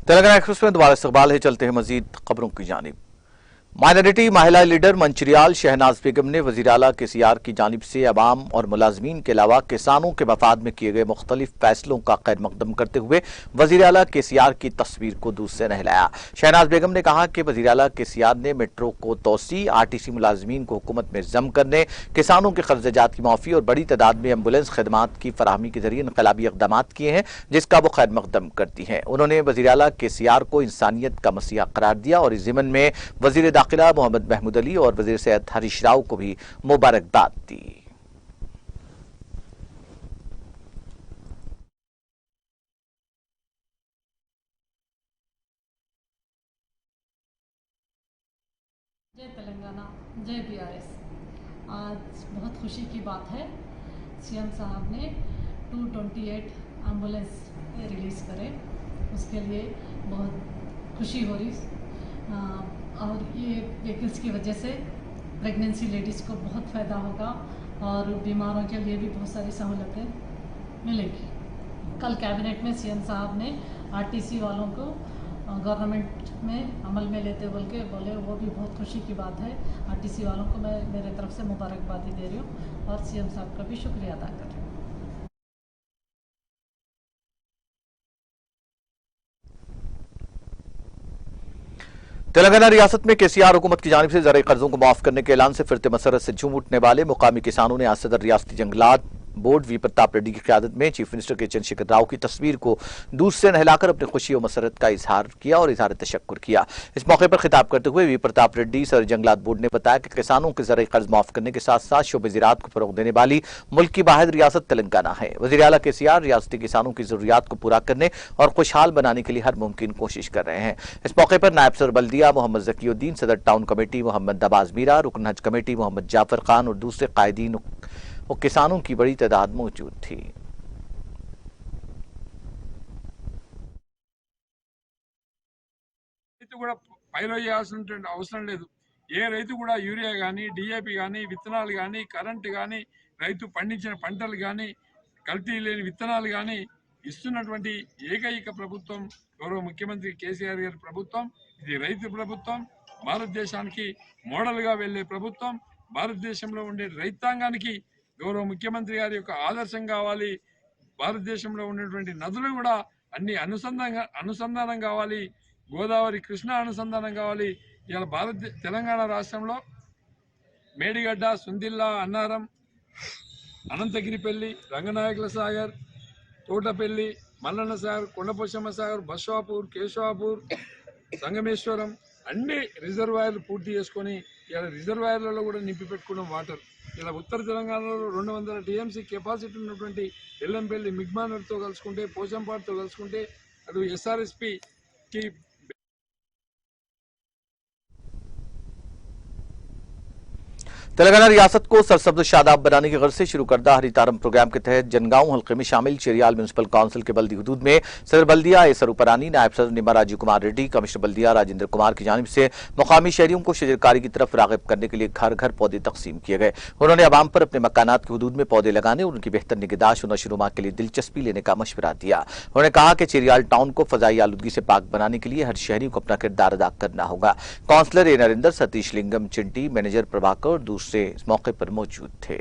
Telangana express में दोबारा इस्तकबाल है। चलते हैं मजीद खबरों की जानिब। माइनॉरिटी महिला लीडर मंचरियाल शहनाज बेगम ने वज़ीर आला केसीआर की जानिब से अवाम और मुलाजमीन के अलावा किसानों के मफाद में किए गए मुख्तलिफ फैसलों का खैर मकदम करते हुए वज़ीर आला केसीआर की तस्वीर को दूर से नहलाया। शहनाज बेगम ने कहा कि वज़ीर आला केसीआर ने मेट्रो को तोसी, आरटीसी मुलाजमीन को हुकूमत में जम करने, किसानों के कर्जजात की माफी और बड़ी तादाद में एम्बुलेंस खदमात की फराहमी के जरिए इनकलाबी इकदाम किए हैं, जिसका वो खैर मकदम करती हैं। उन्होंने वज़ीर आला केसीआर को इंसानियत का मसीहा करार दिया और इस ज़िमन में वज़ीर दाखिला मोहम्मद महमूद अली और वज़ीर सेहत हरीश राव को भी मुबारकबाद दी। जय तेलंगाना, जय बीआरएस। आज बहुत खुशी की बात है, सीएम साहब ने 228 एम्बुलेंस रिलीज़ करे, उसके लिए बहुत खुशी हो रही। और ये व्हीकल्स की वजह से प्रेगनेंसी लेडीज़ को बहुत फ़ायदा होगा और बीमारों के लिए भी बहुत सारी सहूलतें मिलेगी। कल कैबिनेट में सीएम साहब ने आरटीसी वालों को गवर्नमेंट में अमल में लेते बोले, वो भी बहुत खुशी की बात है। आरटीसी वालों को मैं मेरे तरफ से मुबारकबादी दे रही हूँ और सीएम साहब का भी शुक्रिया अदा कर रही हूँ। तेलंगाना रियासत में केसीआर हुकूमत की जानिब से ज़राई कर्जों को माफ करने के ऐलान से फिरते मसरत से झूम उठने वाले मुकामी किसानों ने आज सदर रियासती जंगलात बोर्ड वी प्रताप रेड्डी की क़यादत में चीफ मिनिस्टर के चंद्रशेखर राव की तस्वीर को दूर से नहलाकर अपनी खुशी और मसरत का इजहार किया और इजहार तशक्कुर किया। इस मौके पर खिताब करते हुए वी प्रताप रेड्डी सदर जंगलात बोर्ड ने बताया कि किसानों के ज़राई कर्ज माफ करने के साथ साथ शोबे ज़राअत को फरोग देने वाली मुल्क की वाहिद रियासत तेलंगाना है। वज़ीर आला केसीआर रियासती किसानों की ज़रूरियात को पूरा करने और खुशहाल बनाने के लिए हर मुमकिन कोशिश कर रहे हैं। इस मौके पर नायब सदर बल्दिया मोहम्मद ज़कीउद्दीन, सदर टाउन कमेटी मोहम्मद दबाज मीरा, रुकन हज कमेटी मोहम्मद जाफर खान और दूसरे कायदीन और किसानों की बड़ी तादाद मौजूद थी। పైలో చేయాల్సిన అవసరం లేదు. ఏ రైతు కూడా యూరియా కానీ, డిఏపి కానీ, విత్తనాలు కానీ, కరెంటు కానీ, రైతు పండించిన పంటలు కానీ, కల్తీ లేని విత్తనాలు కానీ ఇస్తున్నటువంటి ఏకైక ప్రభుత్వం గౌరవ ముఖ్యమంత్రి కేసీఆర్ గారి ప్రభుత్వం. ఇది రైతు ప్రభుత్వం, భారతదేశానికి మోడల్గా వెళ్లే ప్రభుత్వం, భారతదేశంలో ఉండే రైతాంగానికి గౌరవ ముఖ్యమంత్రి గారి యొక్క ఆదర్శం కావాలి. భారతదేశంలో ఉన్నటువంటి నదులు కూడా అన్ని అనుసంధానం కావాలి. గోదావరి, కృష్ణ అనుసంధానం కావాలి. ఇలా తెలంగాణ రాష్ట్రంలో మేడిగడ్డ, సుందిల్లా, అన్నారం, అనంతగిరిపల్లి, రంగనాయకుల సాగర్, తోటపల్లి, మల్లన్న సాగర్, కొండపోచమ్మ సాగర్, బస్వాపూర్, కేశవాపూర్, సంగమేశ్వరం అన్ని రిజర్వాయర్లు పూర్తి చేసుకొని ఇలా రిజర్వాయర్లలో కూడా నింపి పెట్టుకున్నాం వాటర్. ఇలా ఉత్తర తెలంగాణలో 200 టీఎంసీ కెపాసిటీ ఉన్నటువంటి ఎల్లంపల్లి మిగ్మానర్తో కలుసుకుంటే, పోచంపాడుతో కలుసుకుంటే అటు ఎస్ఆర్ఎస్పికి तेलंगाना रियासत को सरसब्ज शादाब बनाने की गर्ज से शुरू करदा हरितारम प्रोग्राम के तहत जनगांव हल्के में शामिल चेरियाल म्यूनसिपल काउंसिल के बल्दी हुदूद में सदर बल्दिया एसर उपरानी, नायब सदर निमा राजीव कुमार रेड्डी, कमिश्नर बल्दिया राजेंद्र कुमार की जानिब से मुकामी शहरियों को शजरकारी की तरफ राग़िब करने के लिए घर घर पौधे तकसीम किए गए। उन्होंने अवाम पर अपने मकानात की हुदूद में पौधे लगाने और उनकी बेहतर निगहदाश्त और नशोनुमा के लिए दिलचस्पी लेने का मशवरा दिया। उन्होंने कहा कि चेरियाल टाउन को फजाई आलूदगी से पाक बनाने के लिए हर शहरी को अपना किरदार अदा करना होगा। काउंसलर ए नरेंद्र, सतीश लिंगम चिंटी, मैनेजर प्रभाकर और दूसरे इस मौके पर मौजूद थे।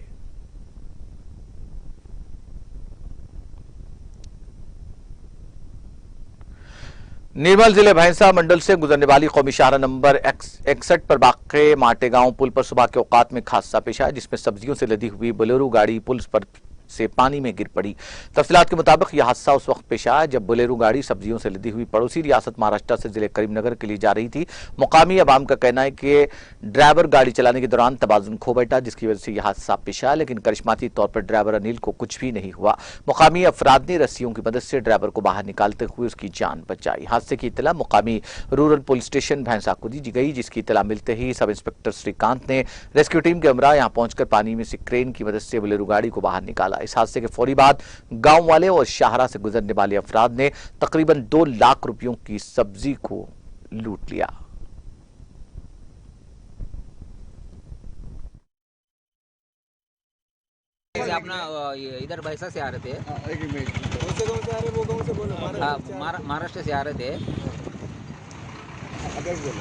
निर्मल जिले भैंसा मंडल से गुजरने वाली कौमी शाहरा नंबर 61 पर वाक़े माटे गांव पुल पर सुबह के औकात में हादसा पेश आया, जिसमें सब्जियों से लदी हुई बोलेरो गाड़ी पुल पर से पानी में गिर पड़ी। तफसीलात के मुताबिक यह हादसा उस वक्त पेश आया जब बोलेरो गाड़ी सब्जियों से लदी हुई पड़ोसी रियासत महाराष्ट्र से जिले करीमनगर के लिए जा रही थी। मुकामी अवाम का कहना है कि ड्राइवर गाड़ी चलाने के दौरान तवाज़ुन खो बैठा, जिसकी वजह से यह हादसा पेश आया, लेकिन करिश्माती तौर पर ड्राइवर अनिल को कुछ भी नहीं हुआ। मुकामी अफराद ने रस्सियों की मदद से ड्राइवर को बाहर निकालते हुए उसकी जान बचाई। हादसे की इत्तला मुकामी रूरल पुलिस स्टेशन भैंसा को दी गई, जिसकी इत्तला मिलते ही सब इंस्पेक्टर श्रीकांत ने रेस्क्यू टीम के हमरा यहां पहुंचकर पानी में से क्रेन की मदद से बोलेरो गाड़ी को बाहर निकाला। इस हादसे के फौरी बाद गांव वाले और शाहरा से गुजरने वाले अफराद ने तकरीबन 2 लाख रुपयों की सब्जी को लूट लिया। अपना इधर भैंसा से आ रहे थे। महाराष्ट्र से आ रहे थे।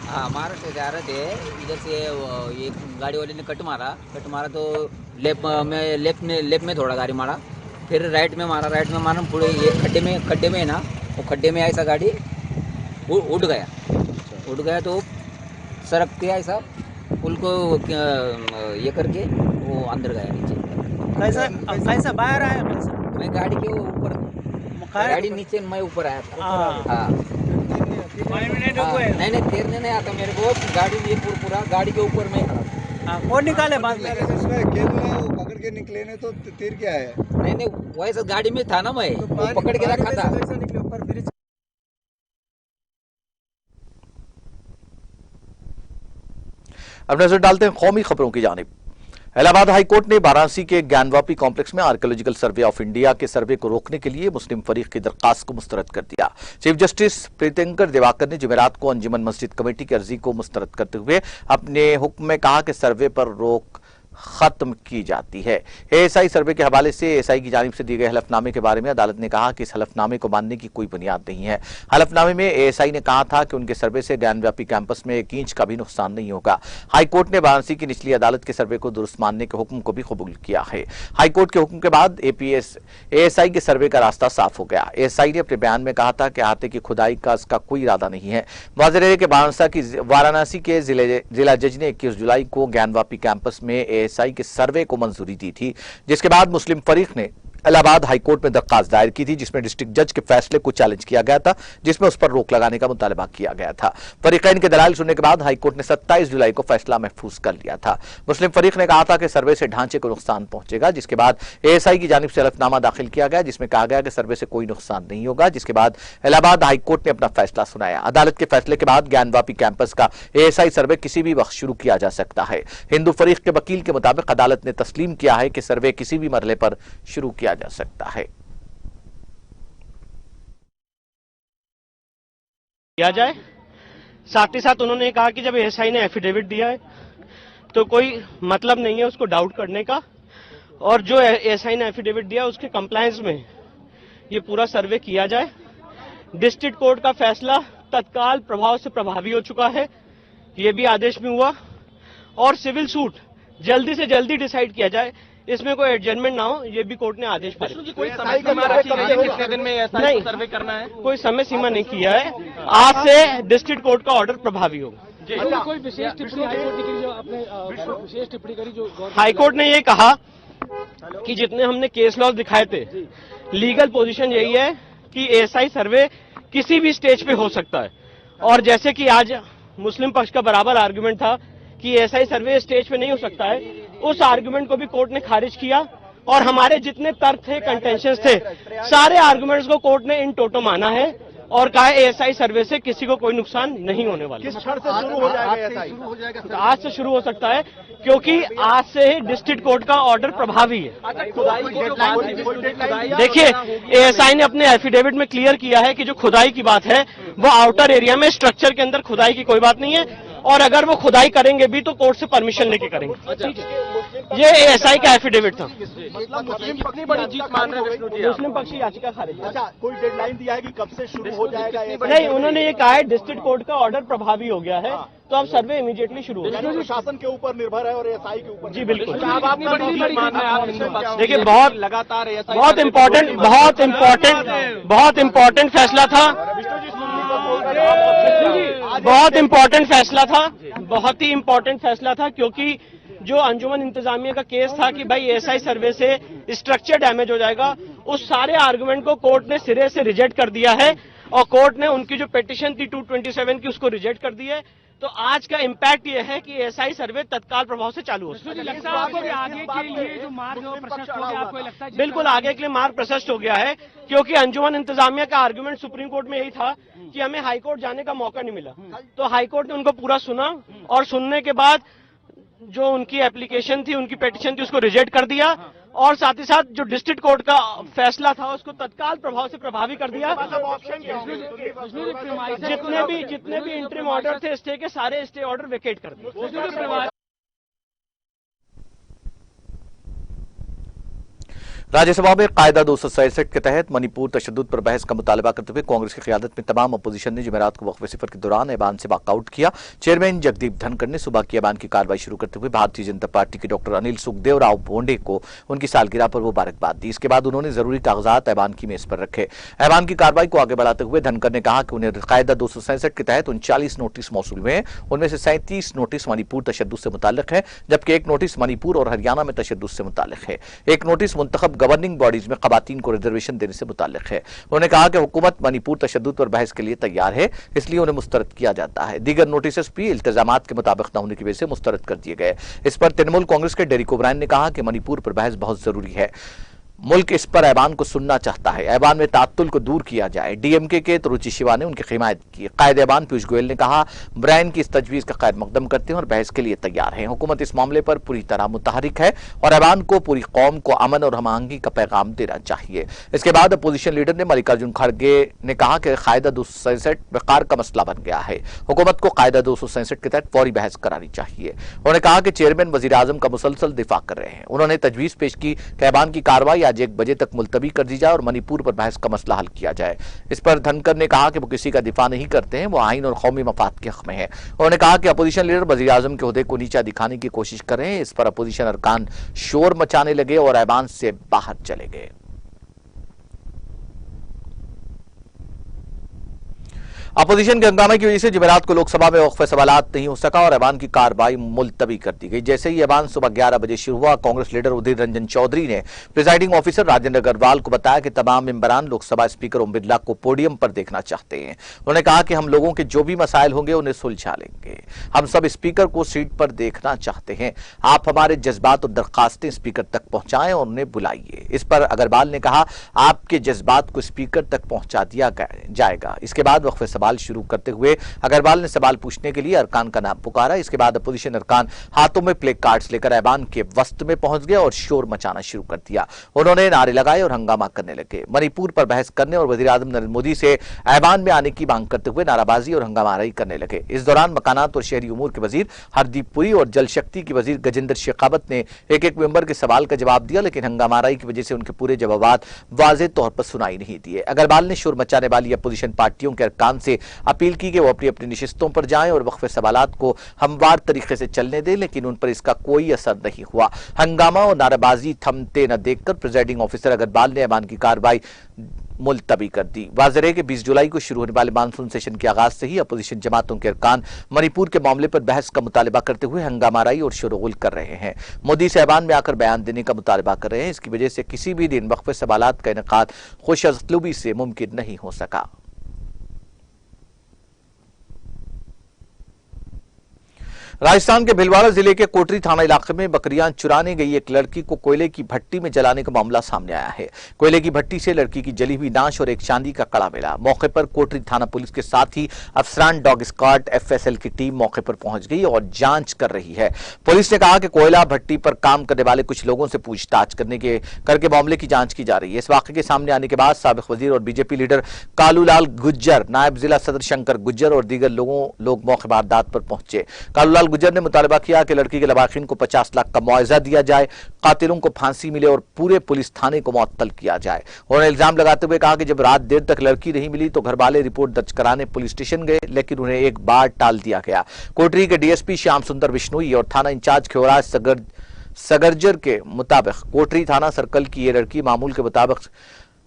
हाँ, महाराष्ट्र से आ रहे थे। इधर से ये गाड़ी वाले ने कट मारा तो लेफ्ट में थोड़ा गाड़ी मारा, फिर राइट में मारा पूरे ये खड्डे में है ना, वो खड्डे में ऐसा गाड़ी उठ गया तो सड़क पे ऐसा पुल को ये करके वो अंदर गया नीचे। कैसा बाहर आया? मैं गाड़ी के ऊपर, गाड़ी नीचे, मैं ऊपर आया था। हाँ, नहीं तैरने नहीं आता मेरे को। गाड़ी ये पूरा गाड़ी के ऊपर में खड़ा। कौन निकाले बाद में? पकड़ के निकले ने तो तीर क्या है? नहीं वैसे गाड़ी में था ना, मैं वो पकड़ के रखा था। अब नजर डालते हैं कौमी खबरों की जानिब। इलाहाबाद हाईकोर्ट ने वाराणसी के ज्ञानवापी कॉम्प्लेक्स में आर्कियोलॉजिकल सर्वे ऑफ इंडिया के सर्वे को रोकने के लिए मुस्लिम फरीक की दरखास्त को मुस्तरद कर दिया। चीफ जस्टिस प्रीतंकर दिवाकर ने जुमेरात को अंजुमन मस्जिद कमेटी की अर्जी को मुस्तरद करते हुए अपने हुक्म में कहा कि सर्वे पर रोक खत्म की जाती है। एएसआई सर्वे के हवाले से एएसआई की जानिब से दिए गए हलफनामे के बारे में अदालत ने कहा कि इस हलफनामे को मानने की कोई बुनियाद नहीं है। हलफनामे में एएसआई ने कहा था कि उनके सर्वे से ज्ञानव्यापी कैंपस में 1 इंच का भी नुकसान नहीं होगा। हाईकोर्ट ने वाराणसी की निचली अदालत के सर्वे को दुरुस्त मानने के हुक्म को भी कबूल किया है। हाईकोर्ट के हुक्म के बाद एएसआई के सर्वे का रास्ता साफ हो गया। एएसआई ने अपने बयान में कहा था कि अहाते की खुदाई का इसका कोई इरादा नहीं है। वाज़ेह रहे कि वाराणसी के जिला जज ने 21 जुलाई को ज्ञानवापी कैंपस में एएसआई के सर्वे को मंजूरी दी थी, जिसके बाद मुस्लिम फरीक ने इलाहाबाद हाईकोर्ट में दरखास्त दायर की थी, जिसमें डिस्ट्रिक्ट जज के फैसले को चैलेंज किया गया था, जिसमें उस पर रोक लगाने का मुतालबा किया गया था। फरीकैन के दलाइल सुनने के बाद हाईकोर्ट ने 27 जुलाई को फैसला महफूज कर लिया था। मुस्लिम फरीक ने कहा था कि सर्वे से ढांचे को नुकसान पहुंचेगा, जिसके बाद एएसआई की जानिब से हलफनामा दाखिल किया गया, जिसमें कहा गया कि सर्वे से कोई नुकसान नहीं होगा, जिसके बाद इलाहाबाद हाईकोर्ट ने अपना फैसला सुनाया। अदालत के फैसले के बाद ज्ञानवापी कैंपस का एएसआई सर्वे किसी भी वक्त शुरू किया जा सकता है। हिंदू फरीक के वकील के मुताबिक अदालत ने तस्लीम किया है कि सर्वे किसी भी मरहले पर शुरू किया जा सकता है। किया जाए। साथ ही साथ उन्होंने कहा कि जब एएसआई ने एफिडेविट दिया है तो कोई मतलब नहीं है उसको डाउट करने का, और जो एएसआई ने एफिडेविट दिया उसके कंप्लायंस में ये पूरा सर्वे किया जाए। डिस्ट्रिक्ट कोर्ट का फैसला तत्काल प्रभाव से प्रभावी हो चुका है, ये भी आदेश में हुआ, और सिविल सूट जल्दी से जल्दी डिसाइड किया जाए, इसमें कोई एडजमेंट ना हो, ये भी कोर्ट ने आदेश पारित किया। कोई समय सीमा रखी है कितने दिन में एएसआई को सर्वे करना है? कोई समय सीमा नहीं किया है। आज से डिस्ट्रिक्ट कोर्ट का ऑर्डर प्रभावी होगा। कोई विशेष टिप्पणी हाईकोर्ट ने की जो आपने विशेष टिप्पणी करी जो हाईकोर्ट ने ये कहा कि जितने हमने केस लॉ दिखाए थे, लीगल पोजीशन यही है कि एएसआई सर्वे किसी भी स्टेज पे हो सकता है, और जैसे कि आज मुस्लिम पक्ष का बराबर आर्गुमेंट था कि एएसआई सर्वे स्टेज पे नहीं हो सकता है, उस आर्गुमेंट को भी कोर्ट ने खारिज किया, और हमारे जितने तर्क थे, कंटेंशंस थे, सारे आर्गुमेंट्स को कोर्ट ने इन टोटो माना है और कहा एएसआई सर्वे से किसी को कोई नुकसान नहीं होने वाला। किस क्षण से शुरू हो जाएगा? आज से शुरू हो सकता है, क्योंकि आज से ही डिस्ट्रिक्ट कोर्ट का ऑर्डर प्रभावी है। देखिए, एएसआई ने अपने एफिडेविट में क्लियर किया है कि जो खुदाई की बात है वो आउटर एरिया में स्ट्रक्चर के अंदर खुदाई की कोई बात नहीं है, और अगर वो खुदाई करेंगे भी तो कोर्ट से परमिशन लेके करेंगे। ये एएसआई का एफिडेविट था। मतलब मुस्लिम कितनी बड़ी जीत मान रहे हैं? मुस्लिम पक्ष की याचिका खारिज। अच्छा, कोई डेडलाइन दिया है कि कब से शुरू हो जाएगा? नहीं, उन्होंने ये कहा है डिस्ट्रिक्ट कोर्ट का ऑर्डर प्रभावी हो गया है, तो अब सर्वे इमीडिएटली शुरू हो जाएगा। शासन के ऊपर निर्भर है और एएसआई के ऊपर। जी बिल्कुल। देखिए, बहुत लगातार बहुत इम्पोर्टेंट फैसला था, बहुत ही इम्पोर्टेंट फैसला था, क्योंकि जो अंजुमन इंतजामिया का केस था कि भाई एएसआई सर्वे से स्ट्रक्चर डैमेज हो जाएगा, उस सारे आर्गुमेंट को कोर्ट ने सिरे से रिजेक्ट कर दिया है और कोर्ट ने उनकी जो पिटीशन थी 227 की उसको रिजेक्ट कर दी है। तो आज का इम्पैक्ट ये है कि एएसआई सर्वे तत्काल प्रभाव से चालू हो सकता है। लगता है आपको कि आगे के लिए जो मार्ग प्रशस्त हो गया, आपको लगता है? बिल्कुल आगे के लिए मार्ग प्रशस्त हो गया है, क्योंकि अंजुमन इंतजामिया का आर्गुमेंट सुप्रीम कोर्ट में यही था कि हमें हाई कोर्ट जाने का मौका नहीं मिला। तो हाई कोर्ट ने उनको पूरा सुना और सुनने के बाद जो उनकी एप्लीकेशन थी, उनकी पिटीशन थी, उसको रिजेक्ट कर दिया और साथ ही साथ जो डिस्ट्रिक्ट कोर्ट का फैसला था उसको तत्काल प्रभाव से प्रभावी कर दिया। जितने भी इंटरिम ऑर्डर थे स्टे के, सारे स्टे ऑर्डर वेकेट कर दिए। राज्यसभा में कायदा 267 के तहत मणिपुर तशद्दुद पर बहस का मुतालबा करते हुए कांग्रेस की क़यादत में तमाम अपोजिशन ने जुमेरात को वक्फे सिफर के दौरान ऐवान से वॉकआउट किया। चेयरमैन जगदीप धनखड़ ने सुबह की ऐवान की कार्रवाई शुरू करते हुए भारतीय जनता पार्टी के डॉक्टर अनिल सुखदेव राव भोंडे को उनकी सालगिरह पर मुबारकबाद दी। इसके बाद उन्होंने जरूरी कागजात ऐवान की मेज पर रखे। ऐवान की कार्रवाई को आगे बढ़ाते हुए धनखड़ ने कहा कि उन्हें कायदा 267 के तहत 39 नोटिस मौसूल हुए हैं। उनमें से 37 नोटिस मणिपुर तशद्दुद से मुताल्लिक है, जबकि एक नोटिस मणिपुर और हरियाणा में तशद्दुद से मुताल्लिक है। एक नोटिस मुंतखब गवर्निंग बॉडीज में ख़वातीन को रिजर्वेशन देने से मुताल्लिक है। उन्होंने कहा कि हुकूमत मणिपुर तशद्दुद पर बहस के लिए तैयार है, इसलिए उन्हें मुस्तरद किया जाता है। दीगर नोटिस भी इल्तजामात के मुताबिक न होने की वजह से मुस्तरद कर दिए गए। इस पर तृणमूल कांग्रेस के डेरिक ओब्रायन ने कहा कि मणिपुर पर बहस बहुत जरूरी है, मुल्क इस पर ऐवान को सुनना चाहता है, ऐवान में तात्तुल को दूर किया जाए। डीएमके के रुचि शिवा ने उनकी हिमायत की। कायदे ऐवान पीयूष गोयल ने कहा ब्रायन की इस तजवीज का खैर मकदम करते हैं और बहस के लिए तैयार हैं। हुकूमत इस मामले पर पूरी तरह मुतहरिक है और ऐवान को पूरी कौम को अमन और हमआहंगी का पैगाम देना चाहिए। इसके बाद अपोजिशन लीडर ने मल्लिकार्जुन खड़गे ने कहा कि कायदा 267 बेकार का मसला बन गया है, हुकूमत को कायदा 267 के तहत फौरी बहस करानी चाहिए। उन्होंने कहा कि चेयरमैन वजीर आजम का मुसलसल दिफा कर रहे हैं। उन्होंने तजवीज पेश की कि ऐवान की कार्रवाई आज 1 बजे तक मुलतवी कर दी जाए और मणिपुर पर बहस का मसला हल किया जाए। इस पर धनखड़ ने कहा कि वो किसी का दिफा नहीं करते हैं, वो आइन और कौमी मफाद के हक में है। उन्होंने कहा कि अपोजिशन लीडर वजीर आजम के ओहदे को नीचा दिखाने की कोशिश कर रहे हैं। इस पर अपोजिशन अरकान शोर मचाने लगे और ऐवान से बाहर चले गए। अपोजिशन के हंगामे की वजह से जुमेरात को लोकसभा में वक्फे सवालात नहीं हो सका और ऐवान की कार्रवाई मुलतवी कर दी गई। जैसे ही ऐवान सुबह 11 बजे शुरू हुआ, कांग्रेस लीडर उदित रंजन चौधरी ने प्रिजाइडिंग ऑफिसर राजेंद्र अग्रवाल को बताया कि तमाम मेंबरान लोकसभा स्पीकर ओम बिरला को पोडियम पर देखना चाहते हैं। उन्होंने कहा कि हम लोगों के जो भी मसाइल होंगे उन्हें सुलझा लेंगे। हम सब स्पीकर को सीट पर देखना चाहते हैं। आप हमारे जज्बात और दरखास्तें स्पीकर तक पहुंचाएं और उन्हें बुलाइए। इस पर अग्रवाल ने कहा आपके जज्बात को स्पीकर तक पहुंचा दिया जाएगा। इसके बाद वक्फे सवाल शुरू करते हुए अग्रवाल ने सवाल पूछने के लिए अरकान का नाम पुकारा। इसके बाद अपोजिशन अरकान हाथों में प्ले कार्ड्स लेकर ऐवान के वस्त में पहुंच गए और शोर मचाना शुरू कर दिया। उन्होंने नारे लगाए और हंगामा करने लगे। मणिपुर पर बहस करने और वजीर आजम नरेंद्र मोदी से ऐवान में आने की मांग करते हुए नाराबाजी और हंगामाराई करने लगे। इस दौरान मकानात और शहरी उमूर के वजीर हरदीप पुरी और जल शक्ति के वजीर गजेंद्र शेखावत ने एक मेंबर के सवाल का जवाब दिया, लेकिन हंगामाराई की वजह से उनके पूरे जवाब वाज़ेह तौर पर सुनाई नहीं दिए। अग्रवाल ने शोर मचाने वाली अपोजिशन पार्टियों के अरकान से अपील की कि वो अपनी अपनी नशिस्तों पर जाएं और वक्फे सवालात को हमवार तरीके से चलने दें, लेकिन उन पर इसका कोई असर नहीं हुआ। हंगामा और नारेबाजी थमते न देखकर प्रिजाइडिंग ऑफिसर अग्रवाल ने ऐवान की कार्रवाई मुलतवी कर दी। वाज़ेह है कि 20 जुलाई को शुरू होने वाले मानसून सेशन के आगाज से ही अपोजिशन जमातों के अरकान मणिपुर के मामले पर बहस का मुतालबा करते हुए हंगामाराई और शोरगुल कर रहे हैं। मोदी से ऐवान में आकर बयान देने का मुतालबा कर रहे हैं। इसकी वजह से किसी भी दिन वक्फे सवालात का इनेकाद खुश असलूबी से मुमकिन नहीं हो सका। राजस्थान के भिलवाड़ा जिले के कोटरी थाना इलाके में बकरियां चुराने गई एक लड़की को कोयले की भट्टी में जलाने का मामला सामने आया है। कोयले की भट्टी से लड़की की जली हुई नाश और एक चांदी का कड़ा मिला। मौके पर कोटरी थाना पुलिस के साथ ही अफसरान डॉग स्क्वाड एफएसएल की टीम मौके पर पहुंच गई और जांच कर रही है। पुलिस ने कहा कि कोयला भट्टी पर काम करने वाले कुछ लोगों से पूछताछ करके मामले की जांच की जा रही है। इस वाकये के सामने आने के बाद साबिक वजीर और बीजेपी लीडर कालूलाल गुज्जर, नायब जिला सदर शंकर गुज्जर और दीगर लोग मौके वारदात पर पहुंचे। कालूलाल गुज्जर ने मुतालबा किया कि लड़की के लवाकिन को 50 लाख का मुआवजा दिया जाए, कातिलों को फांसी मिले और पूरे पुलिस थाने को मुअत्तल किया जाए। उन्होंने इल्जाम लगाते हुए कहा कि जब रात देर तक लड़की नहीं मिली तो घर वाले रिपोर्ट दर्ज कराने पुलिस स्टेशन गए, लेकिन उन्हें एक बार टाल दिया गया। कोटरी के डीएसपी श्याम सुंदर बिश्नोई और थाना इंचार्ज खेवराज सगरजर के मुताबिक कोटरी थाना सर्कल की ये लड़की मामूल के मुताबिक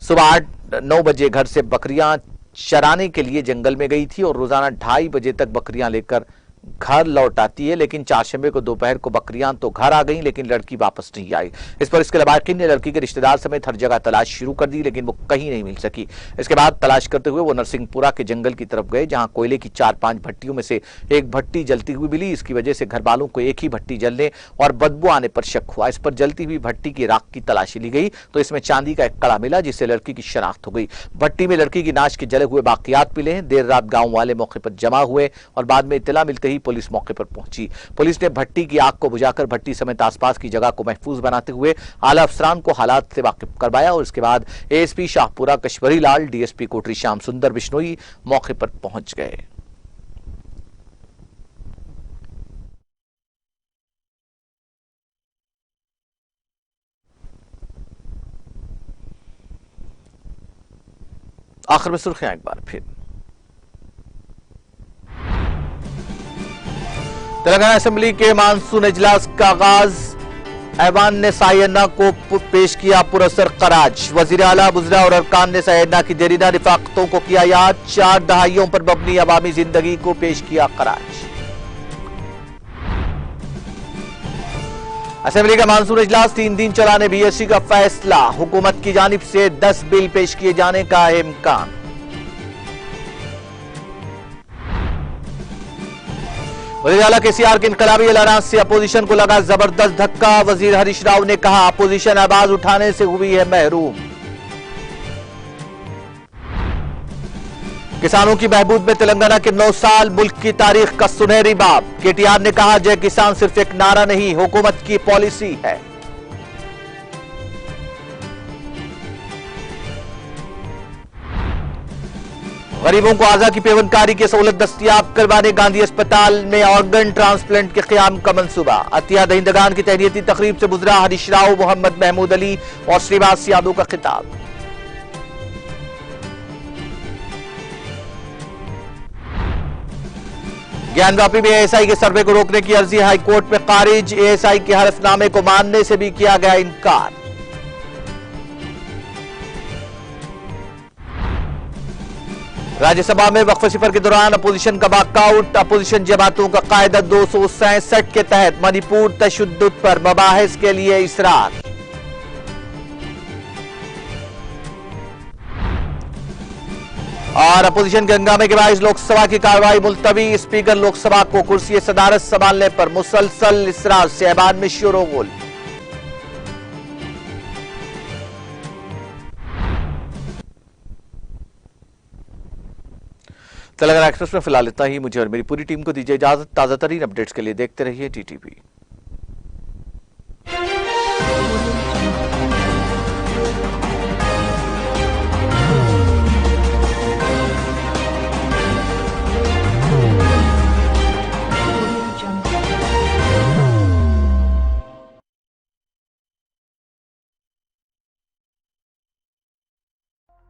सुबह 8-9 बजे घर से बकरियां चराने के लिए जंगल में गई थी और रोजाना 2:30 बजे तक बकरियां लेकर घर लौट आती है, लेकिन चारशंबे को दोपहर को बकरियां तो घर आ गईं, लेकिन लड़की वापस नहीं आई। इस पर इसके लवाकिन ने लड़की के रिश्तेदार समेत हर जगह तलाश शुरू कर दी, लेकिन वो कहीं नहीं मिल सकी। इसके बाद तलाश करते हुए वो नरसिंहपुरा के जंगल की तरफ गए, जहां कोयले की 4-5 भट्टियों में से एक भट्टी जलती हुई मिली। इसकी वजह से घर वालों को एक ही भट्टी जलने और बदबू आने पर शक हुआ। इस पर जलती हुई भट्टी की राख की तलाशी ली गई तो इसमें चांदी का एक कड़ा मिला, जिससे लड़की की शनाख्त हो गई। भट्टी में लड़की की नाश के जले हुए बाकियात मिले हैं। देर रात गांव वाले मौके पर जमा हुए और बाद में इत्तला मिलते ही पुलिस मौके पर पहुंची। पुलिस ने भट्टी की आग को बुझाकर भट्टी समेत आसपास की जगह को महफूज बनाते हुए आला अफसरान को हालात से वाकिफ करवाया और इसके बाद एएसपी शाहपुरा कश्मीरी लाल, डीएसपी कोटरी श्याम सुंदर बिश्नोई मौके पर पहुंच गए। आखिर में सुर्खियां एक बार फिर। तेलंगाना असेंबली के मानसून इजलास का आगाज, ऐवान ने सायन्ना को पेश किया पुरस्सर खराज। वजीर आला बुजरा और अरकान ने सायन्ना की देरीना रिफाकतों को किया याद। 4 दहाइयों पर मबनी अवामी जिंदगी को पेश किया खराज। असेंबली का मानसून इजलास 3 दिन चलाने बीएससी का फैसला। हुकूमत की जानिब से 10 बिल पेश किए जाने का इम्कान। वजीर आला केसीआर के इनकलाबी ऐलान से अपोजिशन को लगा जबरदस्त धक्का। वजीर हरीश राव ने कहा, अपोजिशन आवाज उठाने से हुई है महरूम। किसानों की बहबूद में तेलंगाना के 9 साल मुल्क की तारीख का सुनहरी बाब। केटीआर ने कहा, जय किसान सिर्फ एक नारा नहीं, हुकूमत की पॉलिसी है। गरीबों को आजा की पेवनकारी की सहूलत दस्तियाब करवाने गांधी अस्पताल में ऑर्गन ट्रांसप्लांट के क़याम का मंसूबा। अतिया दहिंदगान की तहनीती तकरीब से गुजरा हरीश राव, मोहम्मद महमूद अली और श्रीवास यादव का खिताब। ज्ञानवापी में एएसआई के सर्वे को रोकने की अर्जी हाईकोर्ट में खारिज। एएसआई के हलफनामे को मानने से भी किया गया इनकार। राज्यसभा में वक्फ सिफर के दौरान अपोजिशन का वॉकआउट। अपोजिशन जमातों का कायदा 267 के तहत मणिपुर तशद्दुद पर मबाहिस के लिए इसरार। और अपोजिशन के हंगामे के बायस लोकसभा की कार्रवाई मुलतवी। स्पीकर लोकसभा को कुर्सी सदारत संभालने पर मुसलसल इसरार से ऐवान में शोरगुल। तेलंगाना एक्सप्रेस में फिलहाल इतना ही। मुझे और मेरी पूरी टीम को दीजिए इजाजत। ताजा तरीन अपडेट्स के लिए देखते रहिए टीटीवी।